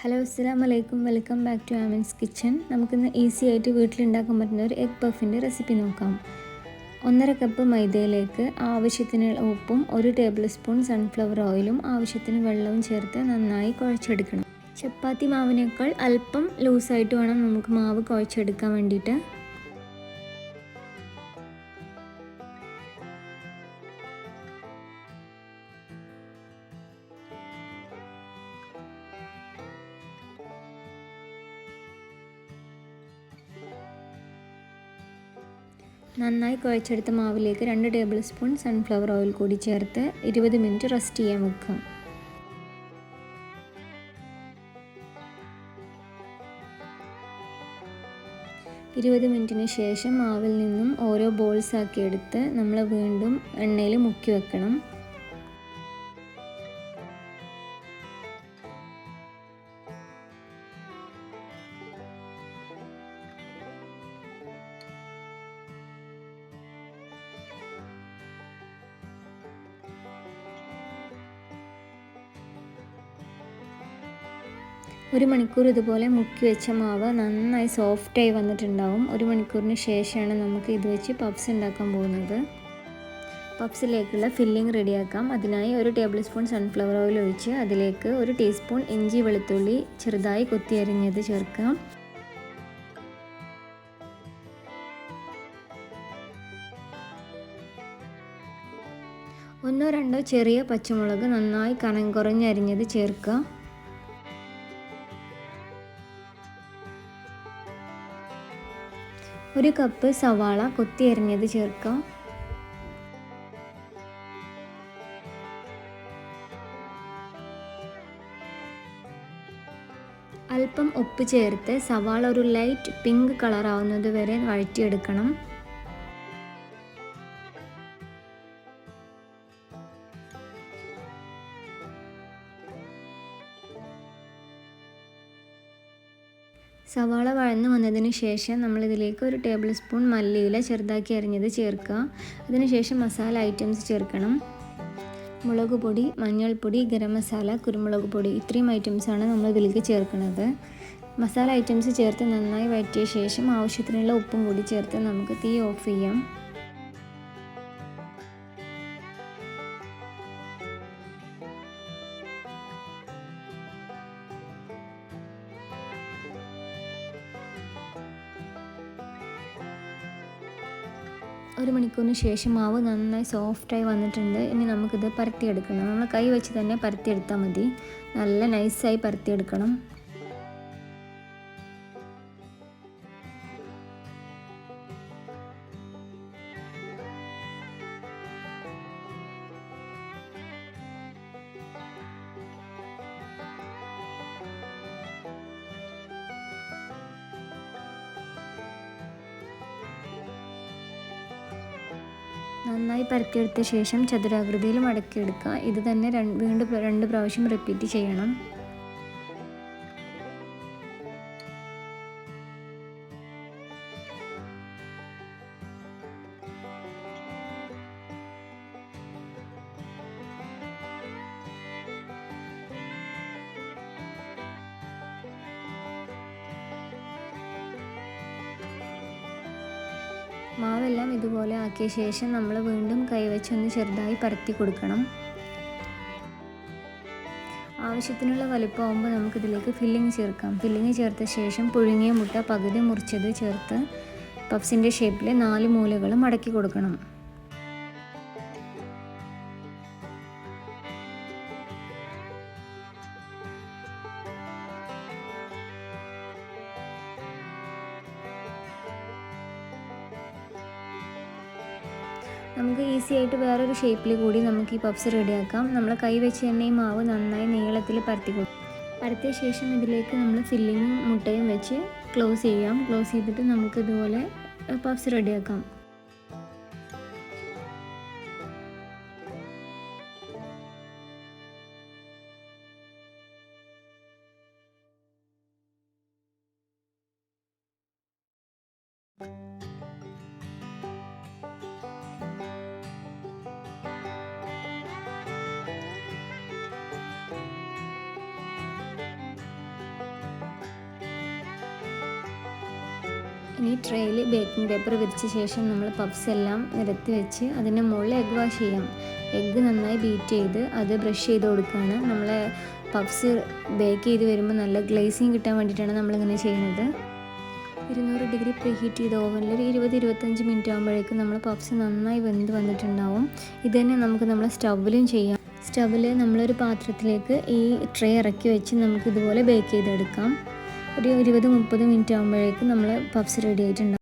Hello അസ്സലാമലൈക്കും, welcome back to ആമൻസ് kitchen. നമുക്കിന്ന് easy ആയിട്ട് വീട്ടിലുണ്ടാക്കാൻ പറ്റുന്ന ഒരു എഗ് പഫിൻ്റെ റെസിപ്പി നോക്കാം. 1.5 കപ്പ് മൈദയിലേക്ക് ആവശ്യത്തിനുള്ള ഉപ്പും 1 ടേബിൾ സ്പൂൺ സൺഫ്ലവർ ഓയിലും ആവശ്യത്തിന് വെള്ളവും ചേർത്ത് നന്നായി കുഴച്ചെടുക്കണം. ചപ്പാത്തി മാവിനേക്കാൾ അല്പം ലൂസായിട്ട് വേണം നമുക്ക് മാവ് കുഴച്ചെടുക്കാൻ വേണ്ടിയിട്ട്. നന്നായി കുഴച്ചെടുത്ത മാവിലേക്ക് 2 ടേബിൾ സ്പൂൺ സൺഫ്ലവർ ഓയിൽ കൂടി ചേർത്ത് 20 മിനിറ്റ് റെസ്റ്റ് ചെയ്യാൻ വെക്കാം. മിനിറ്റിന് ശേഷം മാവിൽ നിന്നും ഓരോ ബോൾസ് ആക്കി എടുത്ത് നമ്മൾ വീണ്ടും എണ്ണയിൽ മുക്കി വെക്കണം. ഒരു മണിക്കൂർ ഇതുപോലെ മുക്കി വെച്ച മാവ് നന്നായി സോഫ്റ്റായി വന്നിട്ടുണ്ടാവും. 1 മണിക്കൂറിന് ശേഷമാണ് നമുക്ക് ഇത് വെച്ച് പഫ്സ് ഉണ്ടാക്കാൻ പോകുന്നത്. പഫ്സിലേക്കുള്ള ഫില്ലിംഗ് റെഡിയാക്കാം. അതിനായി 1 ടേബിൾ സ്പൂൺ സൺഫ്ലവർ ഓയിൽ ഒഴിച്ച് അതിലേക്ക് 1 ടീസ്പൂൺ ഇഞ്ചി വെളുത്തുള്ളി ചെറുതായി കൊത്തി അരിഞ്ഞത് ചേർക്കാം. ഒന്നോ രണ്ടോ ചെറിയ പച്ചമുളക് നന്നായി കനം കുറഞ്ഞ് അരിഞ്ഞത് ചേർക്കുക. 1 കപ്പ് സവാള കൊത്തി അരിഞ്ഞത് ചേർക്കാം. അല്പം ഉപ്പ് ചേർത്ത് സവാള ഒരു ലൈറ്റ് പിങ്ക് കളർ ആവുന്നത് വരെ വഴറ്റിയെടുക്കണം. സവാള വഴന്നു വന്നതിന് ശേഷം നമ്മളിതിലേക്ക് 1 ടേബിൾ സ്പൂൺ മല്ലിയില ചെറുതാക്കി അരിഞ്ഞത് ചേർക്കുക. അതിനുശേഷം മസാല ഐറ്റംസ് ചേർക്കണം. മുളക് പൊടി, മഞ്ഞൾപ്പൊടി, ഗരം മസാല, കുരുമുളക് പൊടി, ഇത്രയും ഐറ്റംസാണ് നമ്മൾ ഇതിലേക്ക് ചേർക്കുന്നത്. മസാല ഐറ്റംസ് ചേർത്ത് നന്നായി വഴറ്റിയ ശേഷം ആവശ്യത്തിനുള്ള ഉപ്പും കൂടി ചേർത്ത് നമുക്ക് തീ ഓഫ് ചെയ്യാം. ഒരു മണിക്കൂറിന് ശേഷം മാവ് നന്നായി സോഫ്റ്റായി വന്നിട്ടുണ്ട്. ഇനി നമുക്കിത് പരത്തിയെടുക്കണം. നമ്മൾ കൈ വെച്ച് തന്നെ പരത്തിയെടുത്താൽ മതി. നല്ല നൈസായി പരത്തിയെടുക്കണം. നന്നായി പരത്തിയെടുത്ത ശേഷം ചതുരാകൃതിയിൽ മടക്കിയെടുക്കുക. ഇത് തന്നെ വീണ്ടും 2 പ്രാവശ്യം റിപ്പീറ്റ് ചെയ്യണം. മാവെല്ലാം ഇതുപോലെ ആക്കിയ ശേഷം നമ്മൾ വീണ്ടും കൈവച്ചൊന്ന് ചെറുതായി പരത്തി കൊടുക്കണം. ആവശ്യത്തിനുള്ള വലുപ്പമാകുമ്പോൾ നമുക്കിതിലേക്ക് ഫില്ലിംഗ് ചേർക്കാം. ഫില്ലിംഗ് ചേർത്ത ശേഷം പുഴുങ്ങിയ മുട്ട പകുതി മുറിച്ചത് ചേർത്ത് പഫ്സിൻ്റെ ഷേപ്പിൽ 4 മൂലകളും മടക്കി കൊടുക്കണം. നമുക്ക് ഈസി ആയിട്ട് വേറൊരു ഷേപ്പിൽ കൂടി നമുക്ക് ഈ പഫ്സ് റെഡിയാക്കാം. നമ്മൾ കൈ വെച്ച് തന്നെ ഈ മാവ് നന്നായി നീളത്തിൽ പരത്തി കൊടുക്കും. പരത്തിയ ശേഷം ഇതിലേക്ക് നമ്മൾ ഫില്ലിങ്ങും മുട്ടയും വെച്ച് ക്ലോസ് ചെയ്യാം. ക്ലോസ് ചെയ്തിട്ട് നമുക്ക് ഇതുപോലെ പഫ്സ് റെഡിയാക്കാം. ഇനി ട്രേയിൽ ബേക്കിംഗ് പേപ്പർ വിരിച്ച ശേഷം നമ്മൾ പഫ്സ് എല്ലാം നിരത്തി വെച്ച് അതിൻ്റെ മുകളിൽ എഗ്ഗ് വാഷ് ചെയ്യാം. എഗ്ഗ് നന്നായി ബീറ്റ് ചെയ്ത് അത് ബ്രഷ് ചെയ്ത് കൊടുക്കുകയാണ്. നമ്മൾ പഫ്സ് ബേക്ക് ചെയ്ത് വരുമ്പോൾ നല്ല ഗ്ലേസിങ് കിട്ടാൻ വേണ്ടിയിട്ടാണ് നമ്മളിങ്ങനെ ചെയ്യുന്നത്. 200 ഡിഗ്രി പ്രീ ഹീറ്റ് ചെയ്ത ഓവനിൽ ഒരു 20-25 മിനിറ്റ് ആകുമ്പോഴേക്കും നമ്മൾ പഫ്സ് നന്നായി വെന്ത് വന്നിട്ടുണ്ടാവും. ഇത് തന്നെ നമുക്ക് നമ്മൾ സ്റ്റൗവിലും ചെയ്യാം. സ്റ്റൗവിൽ നമ്മളൊരു പാത്രത്തിലേക്ക് ഈ ട്രേ ഇറക്കി വെച്ച് നമുക്ക് ഇതുപോലെ ബേക്ക് ചെയ്തെടുക്കാം. ഒരു 20-30 മിനിറ്റ് ആകുമ്പോഴേക്കും നമ്മൾ പഫ്സ് റെഡി ആയിട്ടുണ്ടാകും.